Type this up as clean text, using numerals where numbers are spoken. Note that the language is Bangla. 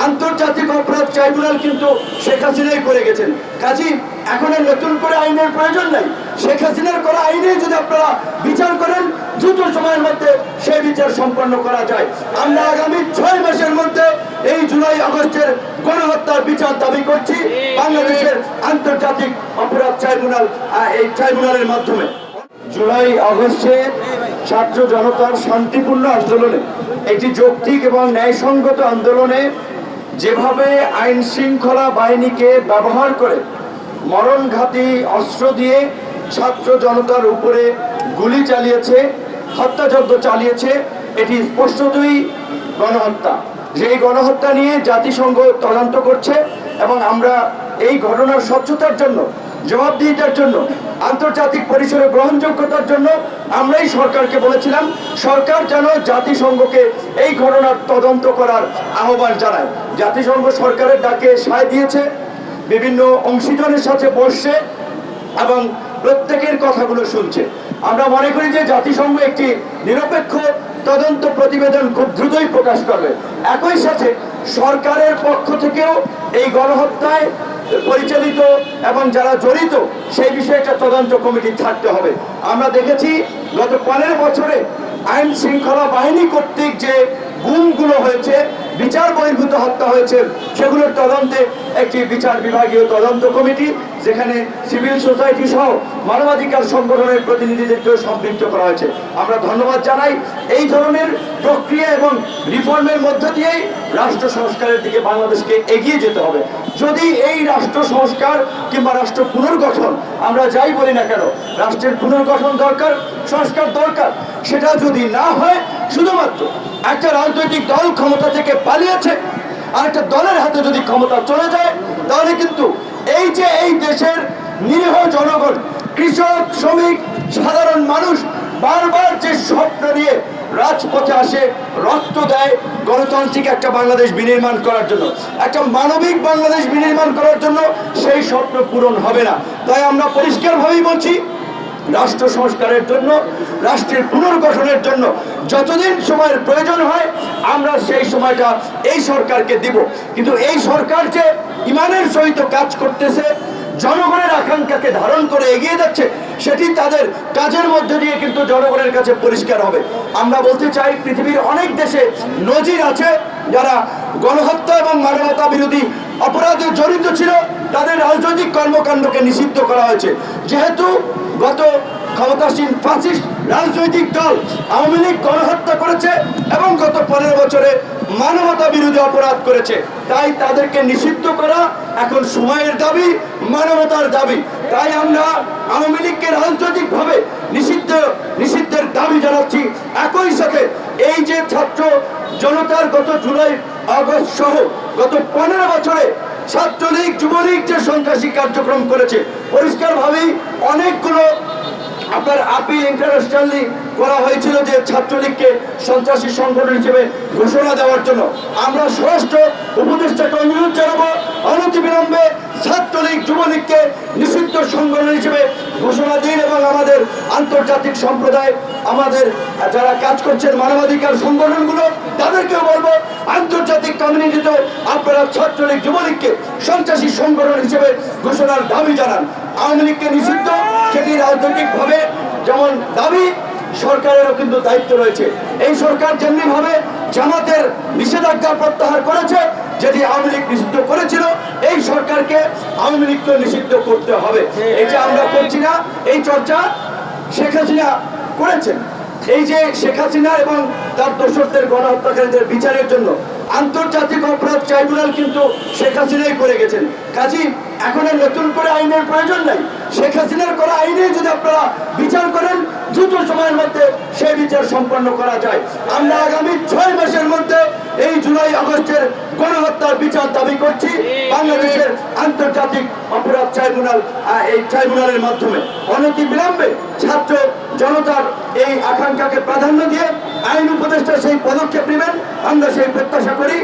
আন্তর্জাতিক অপরাধ ট্রাইব্যুনাল কিন্তু শেখ হাসিনাই করে গেছেন। কাজী এখন আর নতুন করে আইনের প্রয়োজন নাই। শেখ হাসিনার করা আইনে যদি আপনারা বিচার করেন, দ্রুত সময়ের মধ্যে সেই বিচার সম্পন্ন করা যায়। আমরা আগামী 6 মাসের মধ্যে এই জুলাই আগস্টের গণহত্যার বিচার দাবি করছি বাংলাদেশের আন্তর্জাতিক অপরাধ ট্রাইব্যুনাল, এই ট্রাইব্যুনালের মাধ্যমে। জুলাই আগস্টে ছাত্র জনতার শান্তিপূর্ণ আন্দোলনে, একটি যৌক্তিক এবং ন্যায়সঙ্গত আন্দোলনে যেভাবে আইন শৃঙ্খলা বাহিনীকে ব্যবহার করে মরণঘাতী অস্ত্র দিয়ে ছাত্র জনতার উপরে গুলি চালিয়েছে, হত্যাযজ্ঞ চালিয়েছে, এটি স্পষ্টতই গণহত্যা। যেই গণহত্যা নিয়ে জাতিসংঘ তদন্ত করছে এবং আমরা এই ঘটনার স্বচ্ছতার জন্য, জবাবদিহিতার জন্য, আন্তর্জাতিক পরিসরে গ্রহণযোগ্যতার জন্য আমরাই সরকারকে বলেছিলাম সরকার যেন জাতিসংঘকে এই ঘটনার তদন্ত করার আহ্বান জানায়। জাতিসংঘ সরকারের ডাকে সায় দিয়েছে, বিভিন্ন অংশীজনের সাথে বসছে এবং প্রত্যেকের কথাগুলো শুনছে। আমরা মনে করি যে জাতিসংঘ একটি নিরপেক্ষ তদন্ত প্রতিবেদন খুব দ্রুতই প্রকাশ করবে। একই সাথে সরকারের পক্ষ থেকেও এই গণহত্যায় পরিচালিত এবং যারা জড়িত সেই বিষয়ে একটা তদন্ত কমিটি থাকতে হবে। আমরা দেখেছি গত 15 বছরে আইন শৃঙ্খলা বাহিনী কর্তৃক যে গুমগুলো হয়েছে, বিচার বহির্ভূত হত্যা হয়েছে, সেগুলোর তদন্তে একটি বিচার বিভাগীয় তদন্ত কমিটি, যেখানে সিভিল সোসাইটি সহ মানবাধিকার সংগঠনের প্রতিনিধিদেরকেও সম্পৃক্ত করা হয়েছে। আমরা ধন্যবাদ জানাই। এই ধরনের প্রক্রিয়া এবং রিফর্মের মধ্য দিয়েই রাষ্ট্র সংস্কারের দিকে বাংলাদেশকে এগিয়ে যেতে হবে। যদি এই রাষ্ট্র সংস্কার কিংবা রাষ্ট্র পুনর্গঠন, আমরা যাই বলি না কেন, রাষ্ট্রের পুনর্গঠন দরকার, সংস্কার দরকার, সেটা যদি না হয়, শুধুমাত্র একটা রাজনৈতিক দল ক্ষমতা থেকে পালিয়েছে আর একটা দলের হাতে যদি ক্ষমতা চলে যায়, তাহলে কিন্তু এই যে এই দেশের নিরীহ জনগণ, কৃষক, শ্রমিক, সাধারণ মানুষ বারবার যে স্বপ্ন নিয়ে রাজপথে আসে, রক্ত দেয় গণতান্ত্রিক একটা বাংলাদেশ বিনির্মাণ করার জন্য, একটা মানবিক বাংলাদেশ বিনির্মাণ করার জন্য, সেই স্বপ্ন পূরণ হবে না। তাই আমরা পরিষ্কারভাবেই বলছি, রাষ্ট্র সংস্কারের জন্য, রাষ্ট্রের পুনর্গঠনের জন্য যতদিন সময়ের প্রয়োজন হয় আমরা সেই সময়টা এই সরকারকে দিব। কিন্তু এই সরকার যে ইমানের সহিত কাজ করতেছে, জনগণের আকাঙ্ক্ষাকে ধারণ করে এগিয়ে যাচ্ছে, সেটি তাদের কাজের মধ্যে দিয়ে কিন্তু জনগণের কাছে পরিষ্কার হবে। আমরা বলতে চাই, পৃথিবীর অনেক দেশে নজির আছে যারা গণহত্যা এবং মানবতা বিরোধী অপরাধে জড়িত ছিল, তাদের রাজনৈতিক কর্মকাণ্ডকে নিষিদ্ধ করা হয়েছে। যেহেতু গত ক্ষমতাসীন ফ্যাসিস্ট রাজনৈতিক দল আওয়ামী লীগ গণহত্যা করেছে এবং গত 15 বছরে মানবতা বিরোধী অপরাধ করেছে, তাই তাদেরকে নিষিদ্ধ করা এখন সময়ের দাবি, মানবতার দাবি। তাই আমরা আওয়ামী লীগকে রাজনৈতিকভাবে নিষিদ্ধের দাবি জানাচ্ছি। একই সাথে এই যে ছাত্র জনতার গত জুলাই আগস্ট সহ গত 15 বছরে ছাত্রলীগ, যুবলীগ যে সন্ত্রাসী কার্যক্রম করেছে, পরিষ্কারভাবেই অনেকগুলো আপনার আপিল ইন্টারন্যাশনালি করা হয়েছিল যে ছাত্রলীগকে সন্ত্রাসী সংগঠন হিসেবে ঘোষণা দেওয়ার জন্য। আমরা স্বরাষ্ট্র উপদেষ্টাকে অনুরোধ জানাবো অনতিবিলম্বে ছাত্রলীগ, যুবলীগকে নিষিদ্ধ সংগঠন হিসেবে ঘোষণা দিন এবং আমাদের আন্তর্জাতিক সম্প্রদায়, আমাদের যারা কাজ করছেন মানবাধিকার সংগঠনগুলো, তাদেরকেও বলবো আন্তর্জাতিক কমিউনিটিতে আপনারা ছাত্রলীগ, যুবলীগকে সন্ত্রাসী সংগঠন হিসেবে ঘোষণার দাবি জানান। আওয়ামী লীগকে নিষিদ্ধ, সেটি রাজনৈতিকভাবে যেমন দাবি, সরকারেরও কিন্তু দায়িত্ব রয়েছে। এই সরকার যেমনি ভাবে জামাতের নিষেধাজ্ঞা প্রত্যাহার করেছে, যেটি আওয়ামী লীগ নিষিদ্ধ করেছিল, এই সরকারকে আওয়ামী লীগকে নিষিদ্ধ করতে হবে। এই যে আমরা করছি না, এই চর্চা শেখ হাসিনা করেছেন। এই যে শেখ হাসিনা এবং তার দোসরদের গণহত্যাকারীদের বিচারের জন্য আন্তর্জাতিক অপরাধ ট্রাইব্যুনাল কিন্তু শেখ হাসিনাই করে গেছেন। কাজী এখন আর নতুন করে আইনের প্রয়োজন নাই। শেখ হাসিনার করা আইনে যদি আপনারা বিচার করেন, দ্রুত সময়ের মধ্যে সেই বিচার সম্পন্ন করা যায়। আমরা আগামী 6 মাসের মধ্যে এই জুলাই আগস্টের গণহত্যার বিচার দাবি করছি বাংলাদেশের আন্তর্জাতিক অপরাধ ট্রাইব্যুনাল, এই ট্রাইব্যুনালের মাধ্যমে। অনতিবিলম্বে ছাত্র জনতার এই আকাঙ্ক্ষাকে প্রাধান্য দিয়ে আইন উপদেষ্টা সেই পদক্ষেপ নেবেন, আমরা সেই প্রত্যাশা করি।